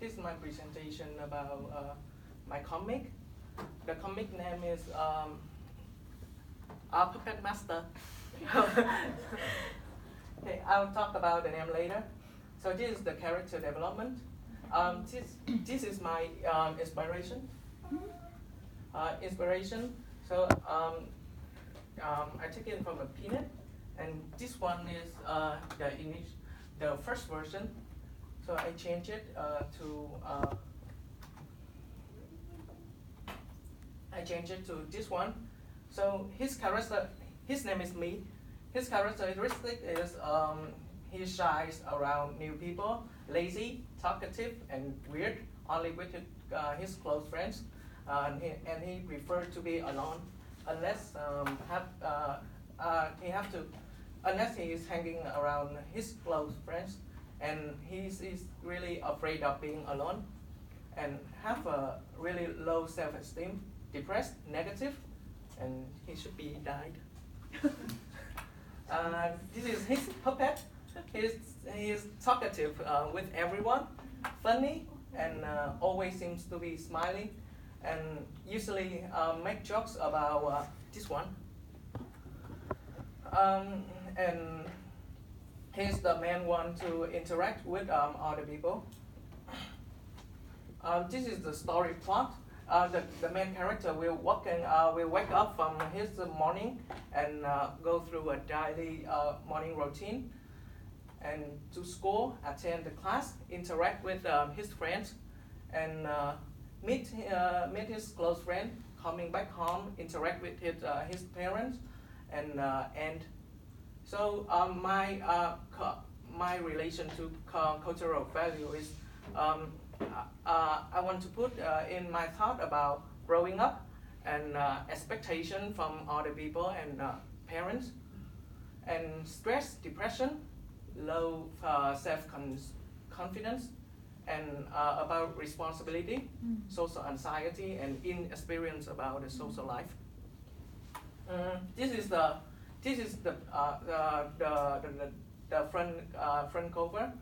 this is my presentation about my comic. The comic name is Puppet Master. Okay, I'll talk about the name later. So this is the character development. This is my inspiration. So I took it from a peanut, and this one is the first version. So I changed it to this one. So his name is Me. His characteristic is he shies around new people, lazy, talkative, and weird, only with his close friends. And he prefers to be alone unless unless he is hanging around his close friends, and he is really afraid of being alone, and have a really low self-esteem, depressed, negative, and he should be died. This is his puppet. He is talkative with everyone, funny, and always seems to be smiling, and usually make jokes about this one. And he's the main one to interact with other people. This is the story plot. The main character will wake up from his morning and go through a daily morning routine, and to school, attend the class, interact with his friends, and meet his close friend, coming back home, interact with his parents, and end. So my relation to cultural value is I want to put in my thought about growing up and expectation from other people and parents, and stress, depression, low self-confidence, and about responsibility, social anxiety, and inexperience about the social life. This is the front cover.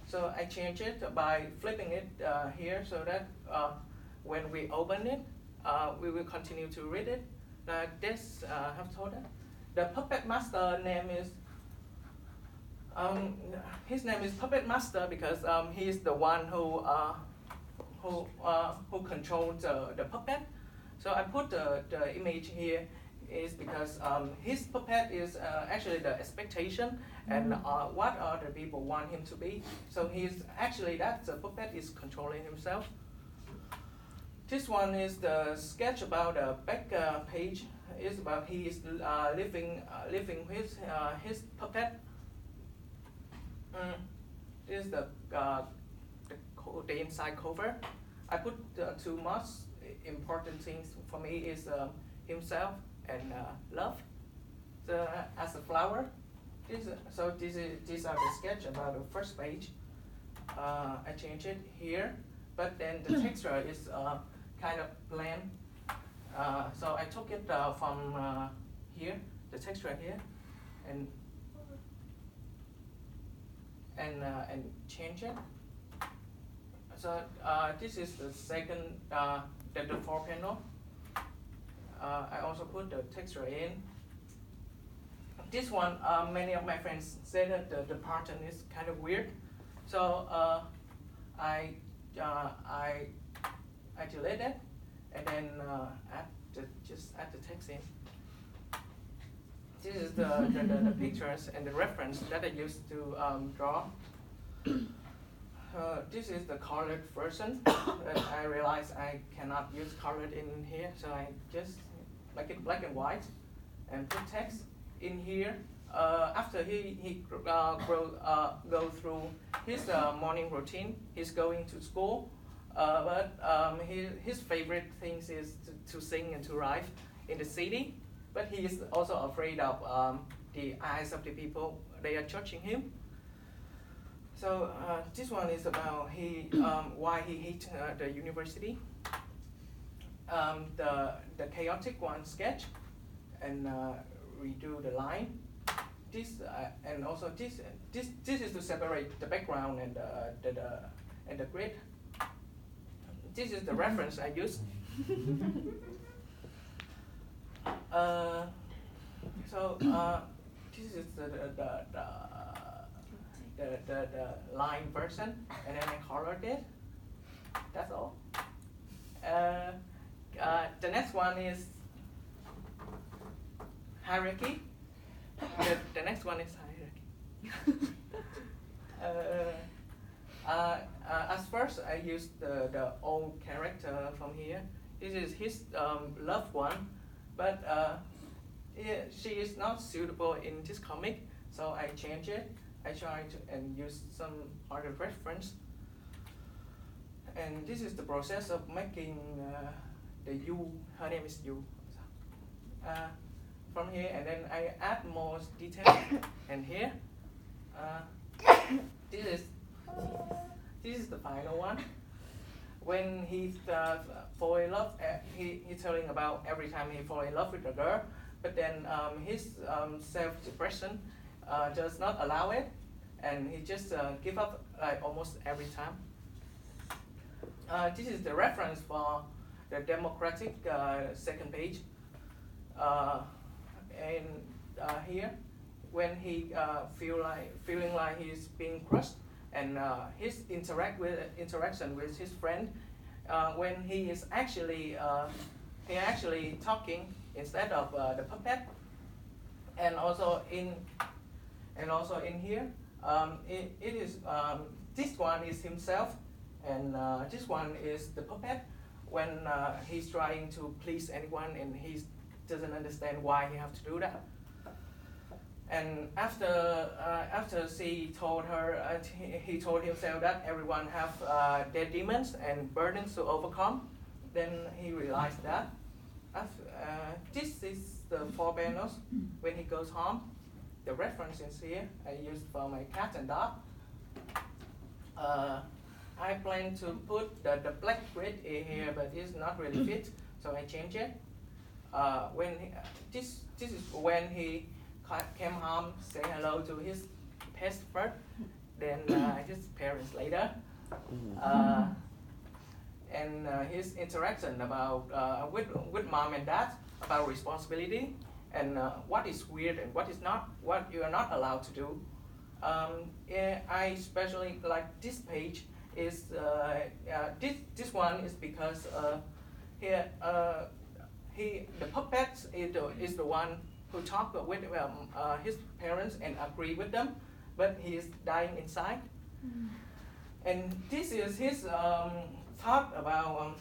So I changed it by flipping it here, so that when we open it, we will continue to read it. Like this, have told it. The Puppet Master name is his name is Puppet Master because he is the one who controls the puppet. So I put the image here is because his puppet is actually the expectation and what other people want him to be. So he's actually the puppet is controlling himself. This one is the sketch about the back page. Is about he is living his puppet. This is the inside cover. I put two most important things for me is himself and love. As a flower. These are the sketch about the first page. I changed it here, but then the texture is kind of bland. So I took it from here, the texture here, and change it. So this is the second, the 4 panel. I also put the texture in. This one, many of my friends say that the pattern is kind of weird. So I delete it and then just add the text in. This is the pictures and the reference that I used to draw. This is the colored version. I realized I cannot use colored in here, so I just make it black and white and put text in here. After he go through his morning routine, he's going to school. But his favorite things is to sing and to write in the city. But he is also afraid of the eyes of the people. They are judging him. So this one is about why he hates the university. The chaotic one sketch and redo the line. This and also this is to separate the background and the grid. this is the reference I use. So this is the line version, and then I colored it. That's all. The next one is hierarchy. The next one is hierarchy. At first, I used the old character from here. This is his loved one, but she is not suitable in this comic, so I changed it. I tried and use some other reference. And this is the process of making the U. Her name is U. From here, and then I add more detail. And here, this is the final one. When he fall in love, he's telling about every time he fall in love with a girl, but then his self-depression does not allow it, and he just give up like almost every time. This is the reference for the democratic second page. And here, when he feeling like he's being crushed, and his interaction with his friend, when he is actually talking instead of the puppet, and also in here, it is this one is himself, and this one is the puppet. When he's trying to please anyone and he doesn't understand why he have to do that. And after she told her, he told himself that everyone have their demons and burdens to overcome. Then he realized that. This is the 4 panels when he goes home. The reference is here. I used for my cat and dog. I plan to put the black grid in here, but it's not really fit, so I change it. This is when he came home, say hello to his pet first, then his parents later, and his interaction about with mom and dad about responsibility and what is weird and what is not, what you are not allowed to do. I especially like this page. Is this one is because here the puppet is the one who talked with his parents and agree with them, but he is dying inside. And this is his thought about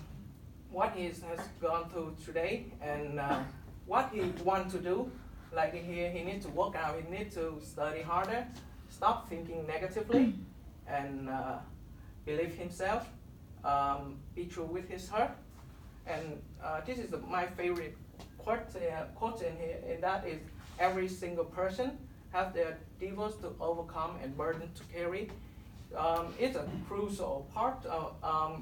what he has gone through today and what he wants to do. Like here, he needs to work out, he needs to study harder, stop thinking negatively, and believe himself, be true with his heart. And this is my favorite quote in here, and that is, every single person has their devils to overcome and burden to carry. It's a crucial part of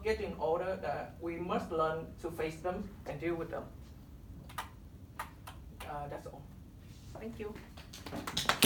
getting older that we must learn to face them and deal with them. That's all. Thank you.